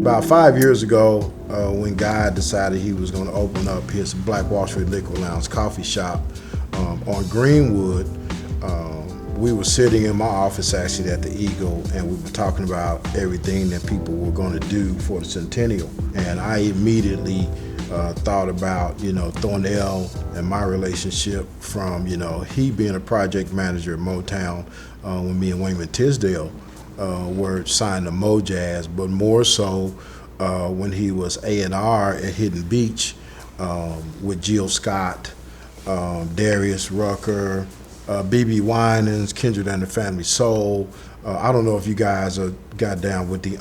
About 5 years ago, when Guy decided he was going to open up his Black Wall Street Liquor Lounge coffee shop on Greenwood, we were sitting in my office actually at the Eagle, and we were talking about everything that people were going to do for the centennial. And I immediately thought about, Thornell and my relationship from, he being a project manager at Motown when me and Wayman Tisdale were signed to Mojazz, but more so when he was A&R at Hidden Beach with Jill Scott, Darius Rucker, B.B. Winans, Kindred and the Family Soul. I don't know if you guys got down with the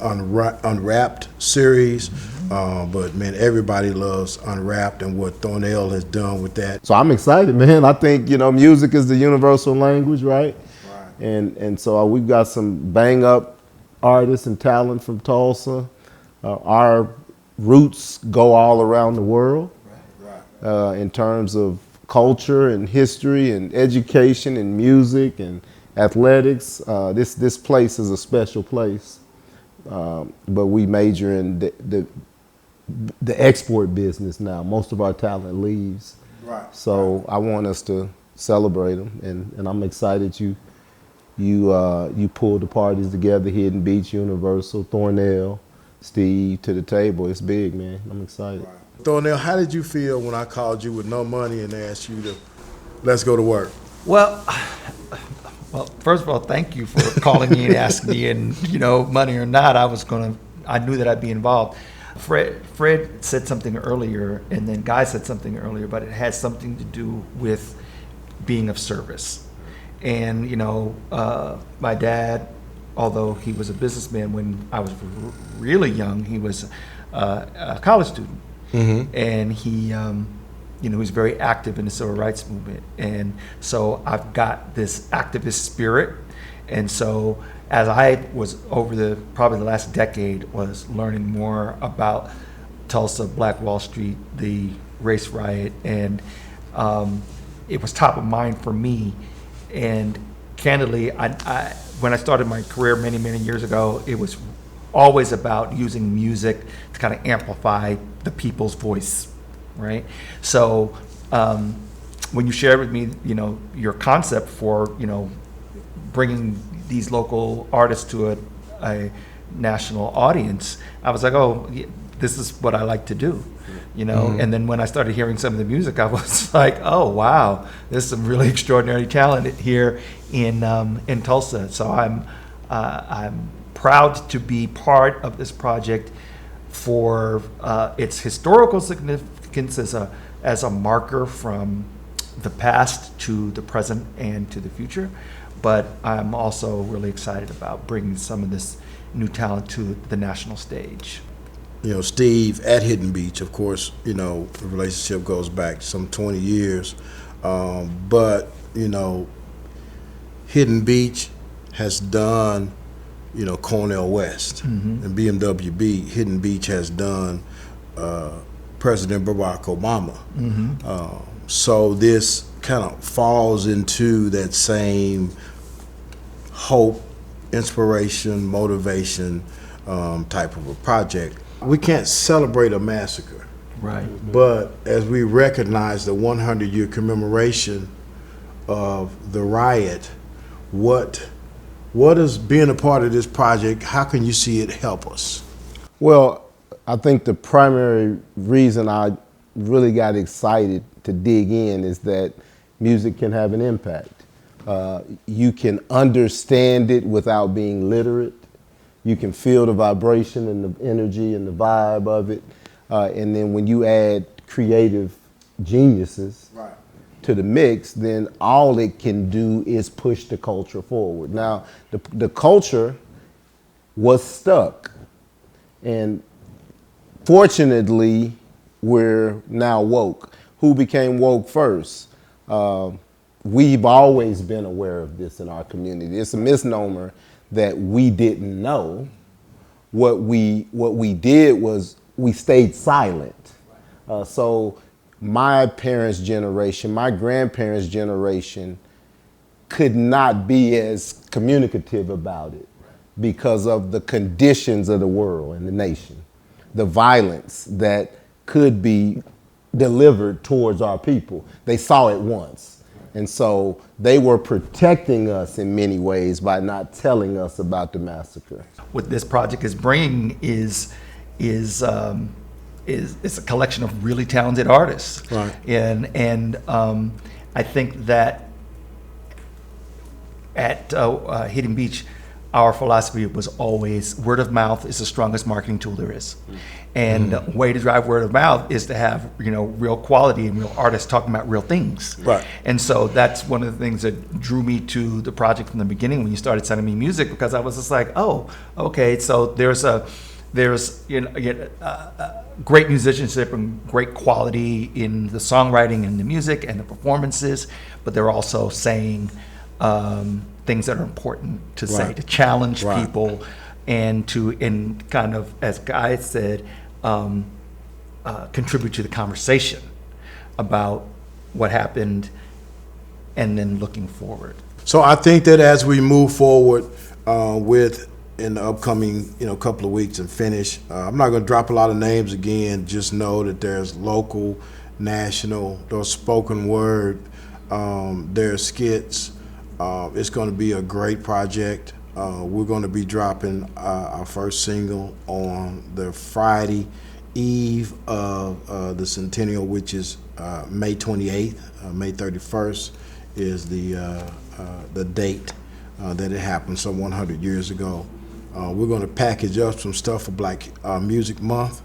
Unwrapped series, but man, everybody loves Unwrapped and what Thornell has done with that. So I'm excited, man. I think, music is the universal language, right? And so we've got some bang up artists and talent from Tulsa. Our roots go all around the world in terms of culture and history and education and music and athletics. This place is a special place, but we major in the export business now. Most of our talent leaves, so I want us to celebrate them, and I'm excited you pulled the parties together, Hidden Beach, Universal, Thornell, Steve, to the table. It's big, man. I'm excited. Thornell, how did you feel when I called you with no money and asked you to, let's go to work? Well, first of all, thank you for calling me and asking me, and money or not, I knew that I'd be involved. Fred said something earlier, and then Guy said something earlier, but it has something to do with being of service. And, my dad, although he was a businessman when I was really young, he was a college student. Mm-hmm. And he, was very active in the civil rights movement. And so I've got this activist spirit. And so as I was probably the last decade was learning more about Tulsa, Black Wall Street, the race riot, and it was top of mind for me. And candidly, when I started my career many, many years ago, it was always about using music to kind of amplify the people's voice, right? So when you shared with me, your concept for, bringing these local artists to a national audience, I was like, oh, this is what I like to do. Mm-hmm. And then when I started hearing some of the music, I was like, oh, wow, there's some really extraordinary talent here in Tulsa. So I'm proud to be part of this project for its historical significance as a marker from the past to the present and to the future. But I'm also really excited about bringing some of this new talent to the national stage. Steve at Hidden Beach, of course, the relationship goes back some 20 years. But Hidden Beach has done, Cornel West, mm-hmm. and BMWB. Hidden Beach has done President Barack Obama. Mm-hmm. So this kind of falls into that same hope, inspiration, motivation type of a project. We can't celebrate a massacre, right? But as we recognize the 100-year commemoration of the riot, what is being a part of this project? How can you see it help us? Well, I think the primary reason I really got excited to dig in is that music can have an impact. You can understand it without being literate. You can feel the vibration and the energy and the vibe of it. And then when you add creative geniuses to the mix, then all it can do is push the culture forward. Now, the culture was stuck. And fortunately, we're now woke. Who became woke first? We've always been aware of this in our community. It's a misnomer that we didn't know. What we did was we stayed silent. So my parents' generation, my grandparents' generation could not be as communicative about it because of the conditions of the world and the nation, the violence that could be delivered towards our people. They saw it once. And so they were protecting us in many ways by not telling us about the massacre. What this project is bringing is a collection of really talented artists. Right. And I think that at Hidden Beach, our philosophy was always word of mouth is the strongest marketing tool there is. And the way to drive word of mouth is to have, real quality and real artists talking about real things. Right. And so that's one of the things that drew me to the project from the beginning when you started sending me music, because I was just like, oh, okay, so there's great musicianship and great quality in the songwriting and the music and the performances, but they're also saying things that are important to say, Right. to challenge Right. people, and kind of, as Guy said, contribute to the conversation about what happened and then looking forward. So I think that as we move forward with in the upcoming couple of weeks and finish, I'm not going to drop a lot of names again. Just know that there's local, national, there's spoken word, there's skits. It's going to be a great project. We're going to be dropping our first single on the Friday eve of the centennial, which is May 28th. May 31st is the date that it happened some 100 years ago. We're going to package up some stuff for Black Music Month.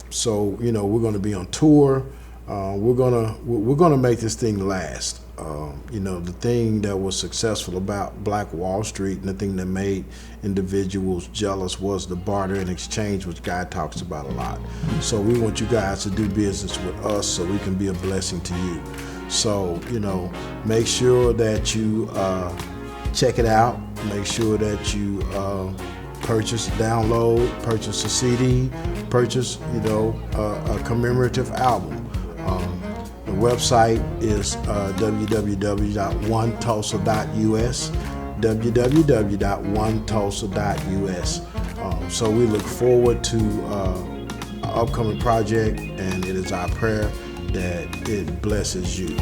So we're going to be on tour. We're gonna make this thing last. The thing that was successful about Black Wall Street and the thing that made individuals jealous was the barter and exchange, which Guy talks about a lot. So we want you guys to do business with us so we can be a blessing to you. So, make sure that you check it out. Make sure that you purchase, download, purchase a CD, purchase, a commemorative album. The website is www.OneTulsa.us, www.OneTulsa.us. So we look forward to our upcoming project, and it is our prayer that it blesses you.